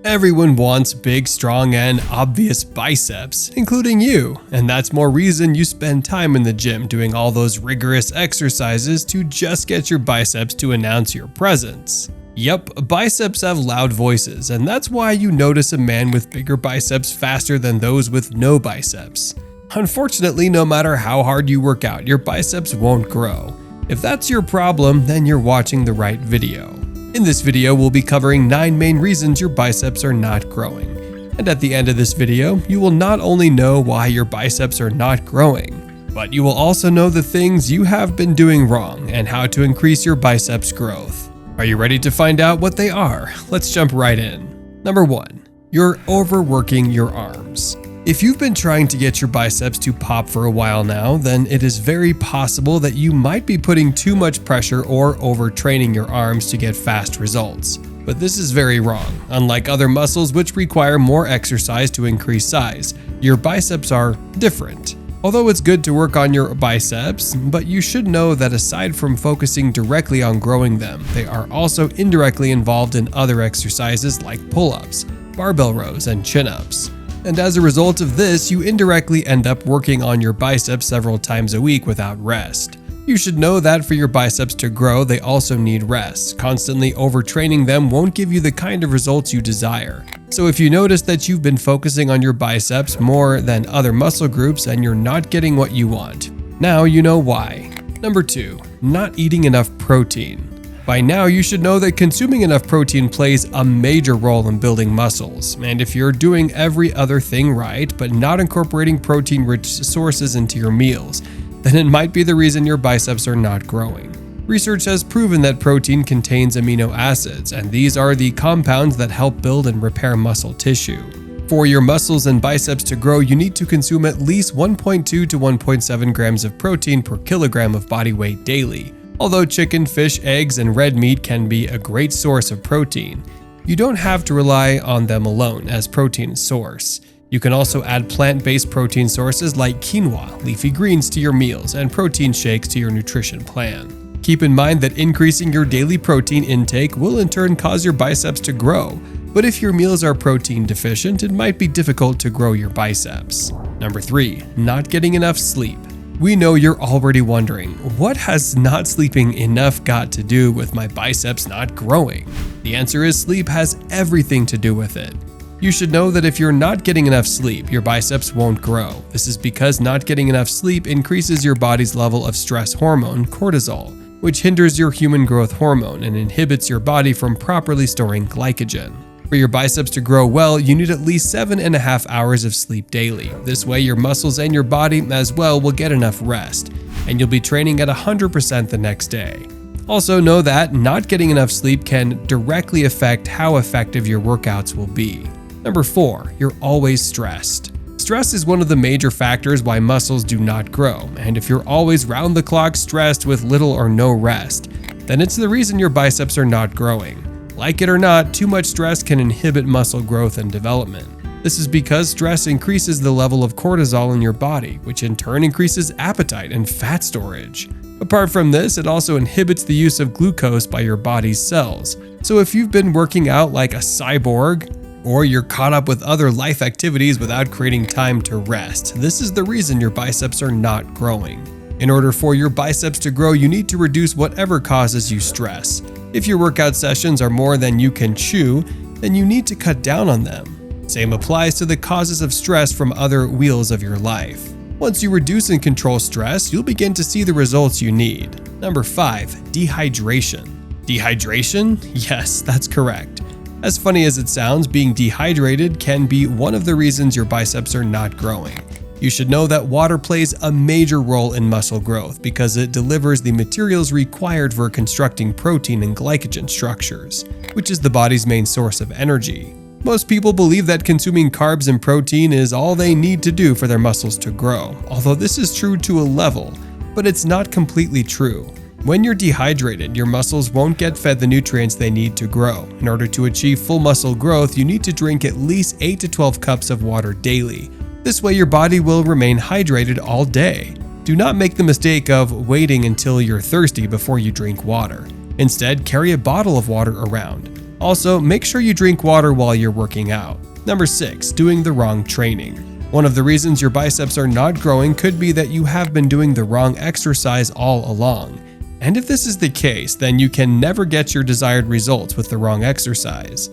Everyone wants big, strong, and obvious biceps, including you, and that's more reason you spend time in the gym doing all those rigorous exercises to just get your biceps to announce your presence. Yep, biceps have loud voices, and that's why you notice a man with bigger biceps faster than those with no biceps. Unfortunately, no matter how hard you work out, your biceps won't grow. If that's your problem, then you're watching the right video. In this video, we'll be covering 9 main reasons your biceps are not growing. And at the end of this video, you will not only know why your biceps are not growing, but you will also know the things you have been doing wrong and how to increase your biceps growth. Are you ready to find out what they are? Let's jump right in. Number 1. You're overworking your arms. If you've been trying to get your biceps to pop for a while now, then it is very possible that you might be putting too much pressure or overtraining your arms to get fast results. But this is very wrong. Unlike other muscles which require more exercise to increase size, your biceps are different. Although it's good to work on your biceps, but you should know that aside from focusing directly on growing them, they are also indirectly involved in other exercises like pull-ups, barbell rows, and chin-ups. And as a result of this, you indirectly end up working on your biceps several times a week without rest. You should know that for your biceps to grow, they also need rest. Constantly overtraining them won't give you the kind of results you desire. So if you notice that you've been focusing on your biceps more than other muscle groups and you're not getting what you want, now you know why. Number 2. Not eating enough protein. By now, you should know that consuming enough protein plays a major role in building muscles, and if you're doing every other thing right, but not incorporating protein-rich sources into your meals, then it might be the reason your biceps are not growing. Research has proven that protein contains amino acids, and these are the compounds that help build and repair muscle tissue. For your muscles and biceps to grow, you need to consume at least 1.2 to 1.7 grams of protein per kilogram of body weight daily. Although chicken, fish, eggs, and red meat can be a great source of protein, you don't have to rely on them alone as protein source. You can also add plant-based protein sources like quinoa, leafy greens to your meals, and protein shakes to your nutrition plan. Keep in mind that increasing your daily protein intake will in turn cause your biceps to grow, but if your meals are protein deficient, it might be difficult to grow your biceps. Number 3. Not getting enough sleep. We know you're already wondering, what has not sleeping enough got to do with my biceps not growing? The answer is sleep has everything to do with it. You should know that if you're not getting enough sleep, your biceps won't grow. This is because not getting enough sleep increases your body's level of stress hormone, cortisol, which hinders your human growth hormone and inhibits your body from properly storing glycogen. For your biceps to grow well, you need at least 7.5 hours of sleep daily. This way, your muscles and your body as well will get enough rest, and you'll be training at 100% the next day. Also know that not getting enough sleep can directly affect how effective your workouts will be. Number 4. You're always stressed. Stress is one of the major factors why muscles do not grow, and if you're always round-the-clock stressed with little or no rest, then it's the reason your biceps are not growing. Like it or not, too much stress can inhibit muscle growth and development. This is because stress increases the level of cortisol in your body, which in turn increases appetite and fat storage. Apart from this, it also inhibits the use of glucose by your body's cells. So if you've been working out like a cyborg, or you're caught up with other life activities without creating time to rest, this is the reason your biceps are not growing. In order for your biceps to grow, you need to reduce whatever causes you stress. If your workout sessions are more than you can chew, then you need to cut down on them. Same applies to the causes of stress from other wheels of your life. Once you reduce and control stress, you'll begin to see the results you need. Number 5. Dehydration. Dehydration? Yes, that's correct. As funny as it sounds, being dehydrated can be one of the reasons your biceps are not growing. You should know that water plays a major role in muscle growth because it delivers the materials required for constructing protein and glycogen structures, which is the body's main source of energy. Most people believe that consuming carbs and protein is all they need to do for their muscles to grow, although this is true to a level, but it's not completely true. When you're dehydrated, your muscles won't get fed the nutrients they need to grow. In order to achieve full muscle growth, you need to drink at least 8 to 12 cups of water daily. This way your body will remain hydrated all day. Do not make the mistake of waiting until you're thirsty before you drink water. Instead, carry a bottle of water around. Also, make sure you drink water while you're working out. Number 6, doing the wrong training. One of the reasons your biceps are not growing could be that you have been doing the wrong exercise all along. And if this is the case, then you can never get your desired results with the wrong exercise.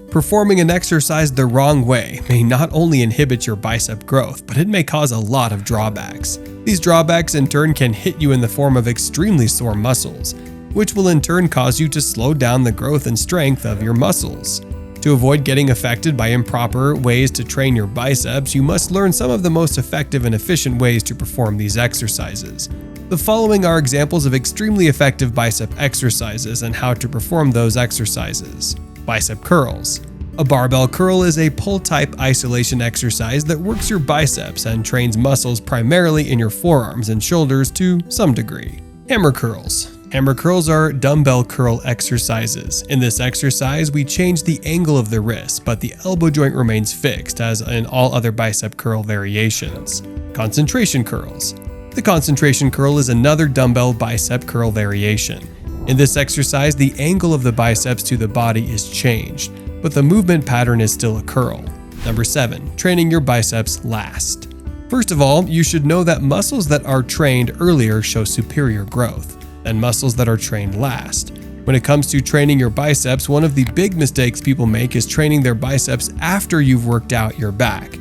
Performing an exercise the wrong way may not only inhibit your bicep growth, but it may cause a lot of drawbacks. These drawbacks in turn can hit you in the form of extremely sore muscles, which will in turn cause you to slow down the growth and strength of your muscles. To avoid getting affected by improper ways to train your biceps, you must learn some of the most effective and efficient ways to perform these exercises. The following are examples of extremely effective bicep exercises and how to perform those exercises. Bicep curls. A barbell curl is a pull-type isolation exercise that works your biceps and trains muscles primarily in your forearms and shoulders to some degree. Hammer curls. Hammer curls are dumbbell curl exercises. In this exercise, we change the angle of the wrist, but the elbow joint remains fixed, as in all other bicep curl variations. Concentration curls. The concentration curl is another dumbbell bicep curl variation. In this exercise, the angle of the biceps to the body is changed, but the movement pattern is still a curl. Number 7, training your biceps last. First of all, you should know that muscles that are trained earlier show superior growth than muscles that are trained last. When it comes to training your biceps, one of the big mistakes people make is training their biceps after you've worked out your back,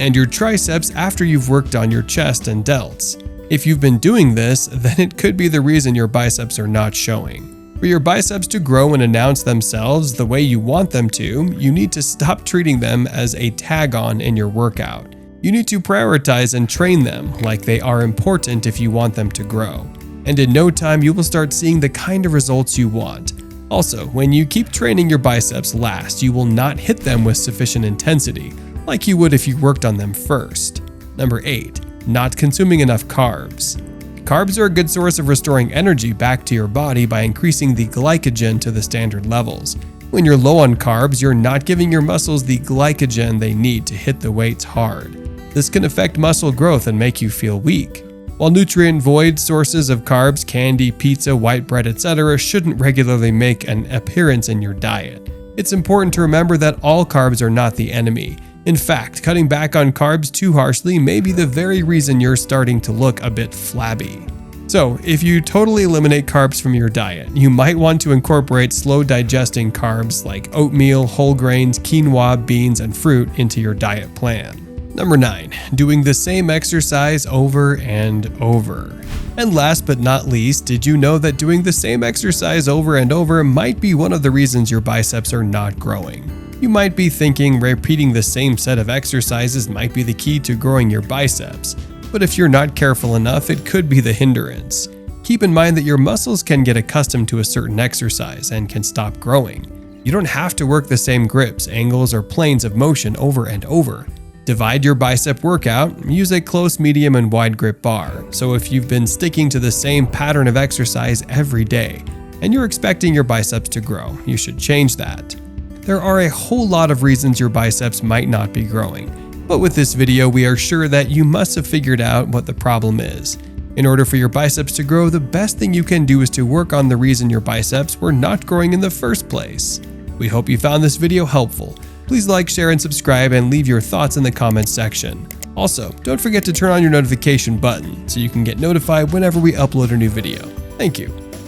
and your triceps after you've worked on your chest and delts. If you've been doing this, then it could be the reason your biceps are not showing. For your biceps to grow and announce themselves the way you want them to, you need to stop treating them as a tag-on in your workout. You need to prioritize and train them like they are important if you want them to grow. And in no time, you will start seeing the kind of results you want. Also, when you keep training your biceps last, you will not hit them with sufficient intensity, like you would if you worked on them first. Number 8. Not consuming enough carbs. Carbs are a good source of restoring energy back to your body by increasing the glycogen to the standard levels. When you're low on carbs, you're not giving your muscles the glycogen they need to hit the weights hard. This can affect muscle growth and make you feel weak. While nutrient-void sources of carbs, candy, pizza, white bread, etc. shouldn't regularly make an appearance in your diet, it's important to remember that all carbs are not the enemy. In fact, cutting back on carbs too harshly may be the very reason you're starting to look a bit flabby. So, if you totally eliminate carbs from your diet, you might want to incorporate slow-digesting carbs like oatmeal, whole grains, quinoa, beans, and fruit into your diet plan. Number 9, doing the same exercise over and over. And last but not least, did you know that doing the same exercise over and over might be one of the reasons your biceps are not growing? You might be thinking repeating the same set of exercises might be the key to growing your biceps, but if you're not careful enough, it could be the hindrance. Keep in mind that your muscles can get accustomed to a certain exercise and can stop growing. You don't have to work the same grips, angles, or planes of motion over and over. Divide your bicep workout, use a close, medium, and wide grip bar. So if you've been sticking to the same pattern of exercise every day, and you're expecting your biceps to grow, you should change that. There are a whole lot of reasons your biceps might not be growing, but with this video we are sure that you must have figured out what the problem is. In order for your biceps to grow, the best thing you can do is to work on the reason your biceps were not growing in the first place. We hope you found this video helpful. Please like, share, and subscribe, and leave your thoughts in the comments section. Also, don't forget to turn on your notification button so you can get notified whenever we upload a new video. Thank you.